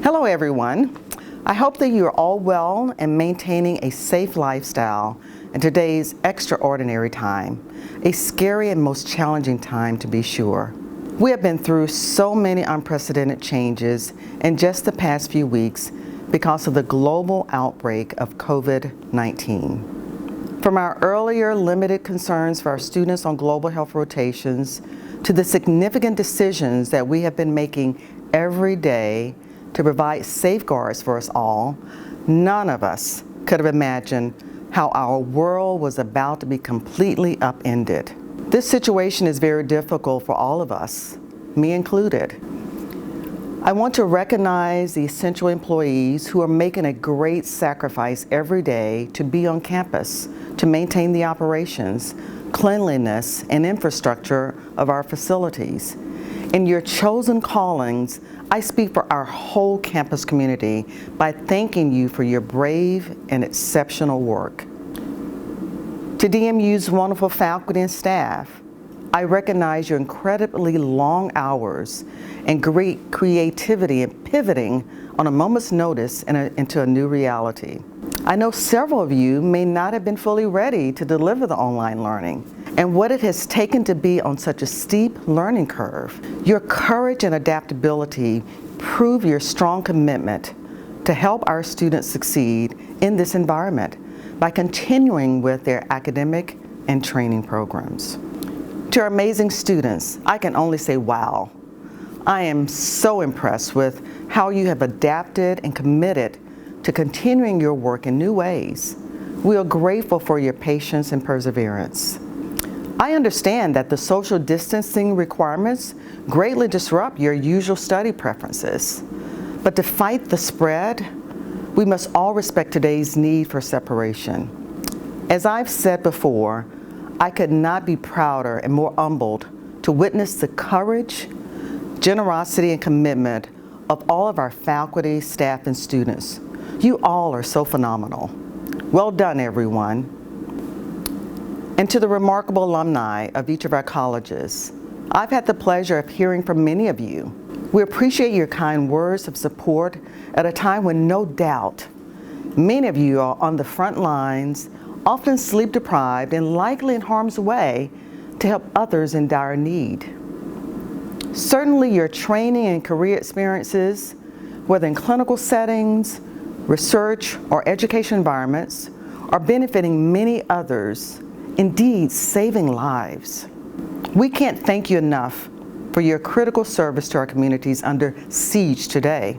Hello everyone. I hope that you are all well and maintaining a safe lifestyle in today's extraordinary time, a scary and most challenging time to be sure. We have been through so many unprecedented changes in just the past few weeks because of the global outbreak of COVID-19. From our earlier limited concerns for our students on global health rotations to the significant decisions that we have been making every day to provide safeguards for us all, none of us could have imagined how our world was about to be completely upended. This situation is very difficult for all of us, me included. I want to recognize the essential employees who are making a great sacrifice every day to be on campus, to maintain the operations, cleanliness, and infrastructure of our facilities. In your chosen callings, I speak for our whole campus community by thanking you for your brave and exceptional work. To DMU's wonderful faculty and staff, I recognize your incredibly long hours and great creativity in pivoting on a moment's notice into a new reality. I know several of you may not have been fully ready to deliver the online learning and what it has taken to be on such a steep learning curve. Your courage and adaptability prove your strong commitment to help our students succeed in this environment by continuing with their academic and training programs. To our amazing students, I can only say wow. I am so impressed with how you have adapted and committed to continuing your work in new ways. We are grateful for your patience and perseverance. I understand that the social distancing requirements greatly disrupt your usual study preferences. But to fight the spread, we must all respect today's need for separation. As I've said before, I could not be prouder and more humbled to witness the courage, generosity, and commitment of all of our faculty, staff, and students. You all are so phenomenal. Well done, everyone. And to the remarkable alumni of each of our colleges, I've had the pleasure of hearing from many of you. We appreciate your kind words of support at a time when no doubt many of you are on the front lines, often sleep deprived and likely in harm's way to help others in dire need. Certainly your training and career experiences, whether in clinical settings, research, or education environments, are benefiting many others, indeed saving lives. We can't thank you enough for your critical service to our communities under siege today.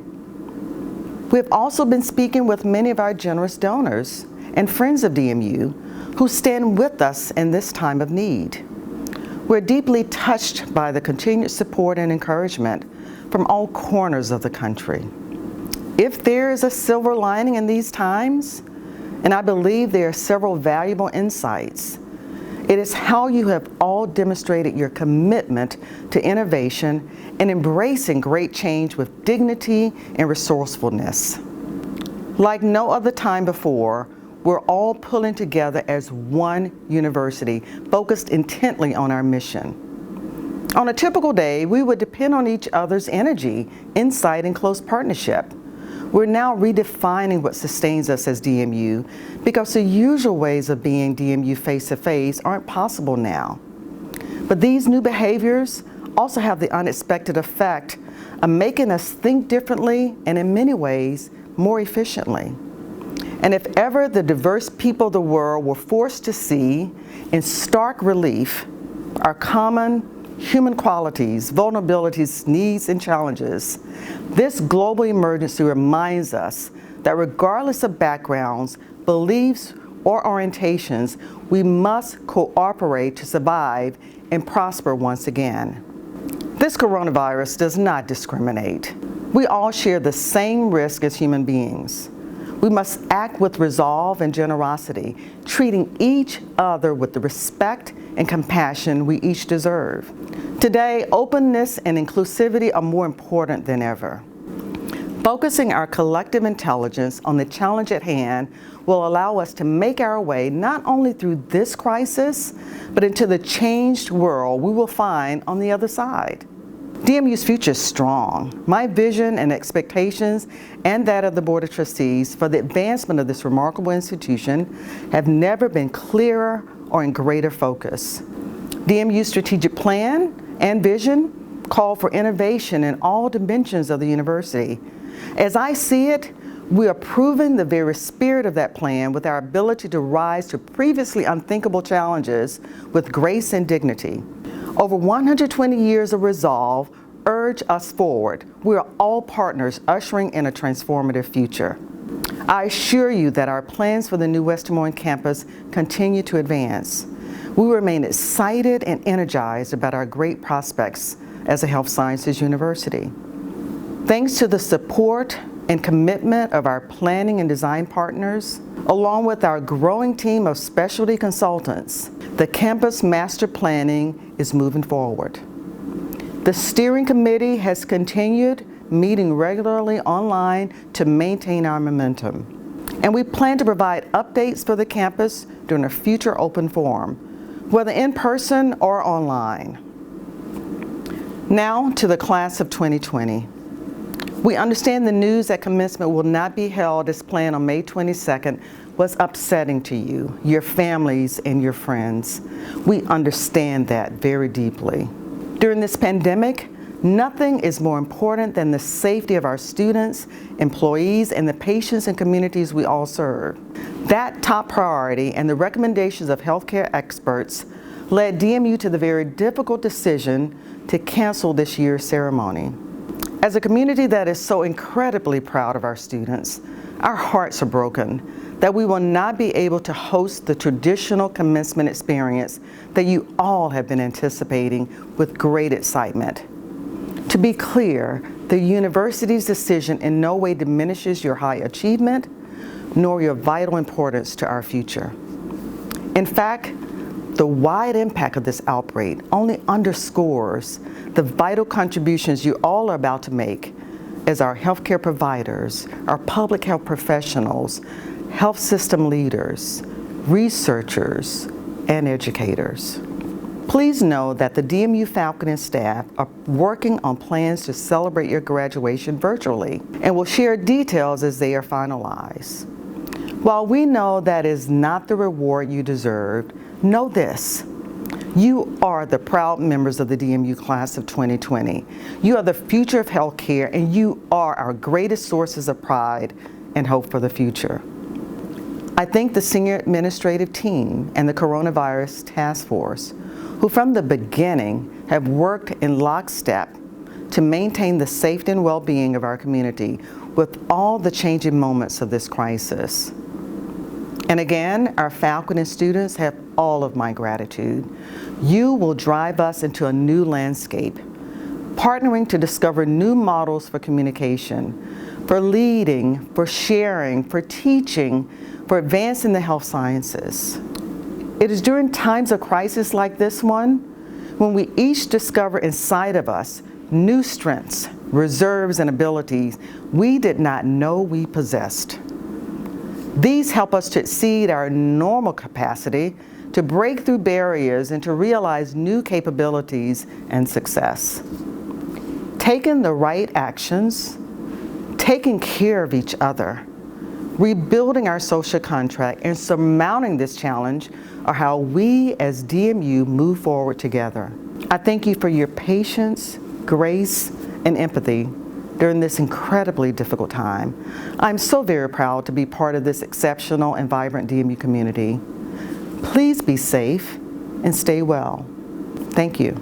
We have also been speaking with many of our generous donors and friends of DMU who stand with us in this time of need. We're deeply touched by the continued support and encouragement from all corners of the country. If there is a silver lining in these times, and I believe there are several valuable insights, it is how you have all demonstrated your commitment to innovation and embracing great change with dignity and resourcefulness. Like no other time before, we're all pulling together as one university, focused intently on our mission. On a typical day, we would depend on each other's energy, insight, and close partnership. We're now redefining what sustains us as DMU because the usual ways of being DMU face-to-face aren't possible now. But these new behaviors also have the unexpected effect of making us think differently and in many ways more efficiently. And if ever the diverse people of the world were forced to see in stark relief our common human qualities, vulnerabilities, needs, and challenges, this global emergency reminds us that regardless of backgrounds, beliefs, or orientations, we must cooperate to survive and prosper once again. This coronavirus does not discriminate. We all share the same risk as human beings. We must act with resolve and generosity, treating each other with the respect and compassion we each deserve. Today, openness and inclusivity are more important than ever. Focusing our collective intelligence on the challenge at hand will allow us to make our way not only through this crisis, but into the changed world we will find on the other side. DMU's future is strong. My vision and expectations and that of the Board of Trustees for the advancement of this remarkable institution have never been clearer or in greater focus. DMU's strategic plan and vision call for innovation in all dimensions of the university. As I see it, we are proving the very spirit of that plan with our ability to rise to previously unthinkable challenges with grace and dignity. Over 120 years of resolve urge us forward. We are all partners ushering in a transformative future. I assure you that our plans for the new West Des Moines campus continue to advance. We remain excited and energized about our great prospects as a health sciences university. Thanks to the support and commitment of our planning and design partners, along with our growing team of specialty consultants, the campus master planning is moving forward. The steering committee has continued meeting regularly online to maintain our momentum. And we plan to provide updates for the campus during a future open forum, whether in person or online. Now to the class of 2020. We understand the news that commencement will not be held as planned on May 22nd was upsetting to you, your families, and your friends. We understand that very deeply. During this pandemic, nothing is more important than the safety of our students, employees, and the patients and communities we all serve. That top priority and the recommendations of healthcare experts led DMU to the very difficult decision to cancel this year's ceremony. As a community that is so incredibly proud of our students, our hearts are broken that we will not be able to host the traditional commencement experience that you all have been anticipating with great excitement. To be clear, the university's decision in no way diminishes your high achievement, nor your vital importance to our future. In fact, the wide impact of this outbreak only underscores the vital contributions you all are about to make as our healthcare providers, our public health professionals, health system leaders, researchers, and educators. Please know that the DMU faculty and staff are working on plans to celebrate your graduation virtually and will share details as they are finalized. While we know that is not the reward you deserved, know this: you are the proud members of the DMU class of 2020. You are the future of healthcare, and you are our greatest sources of pride and hope for the future. I thank the senior administrative team and the coronavirus task force, who from the beginning have worked in lockstep to maintain the safety and well-being of our community with all the changing moments of this crisis. And again, our faculty and students have all of my gratitude. You will drive us into a new landscape, partnering to discover new models for communication, for leading, for sharing, for teaching, for advancing the health sciences. It is during times of crisis like this one when we each discover inside of us new strengths, reserves, and abilities we did not know we possessed. These help us to exceed our normal capacity, to break through barriers, and to realize new capabilities and success. Taking the right actions, taking care of each other, rebuilding our social contract, and surmounting this challenge are how we as DMU move forward together. I thank you for your patience, grace, and empathy during this incredibly difficult time. I'm so very proud to be part of this exceptional and vibrant DMU community. Please be safe and stay well. Thank you.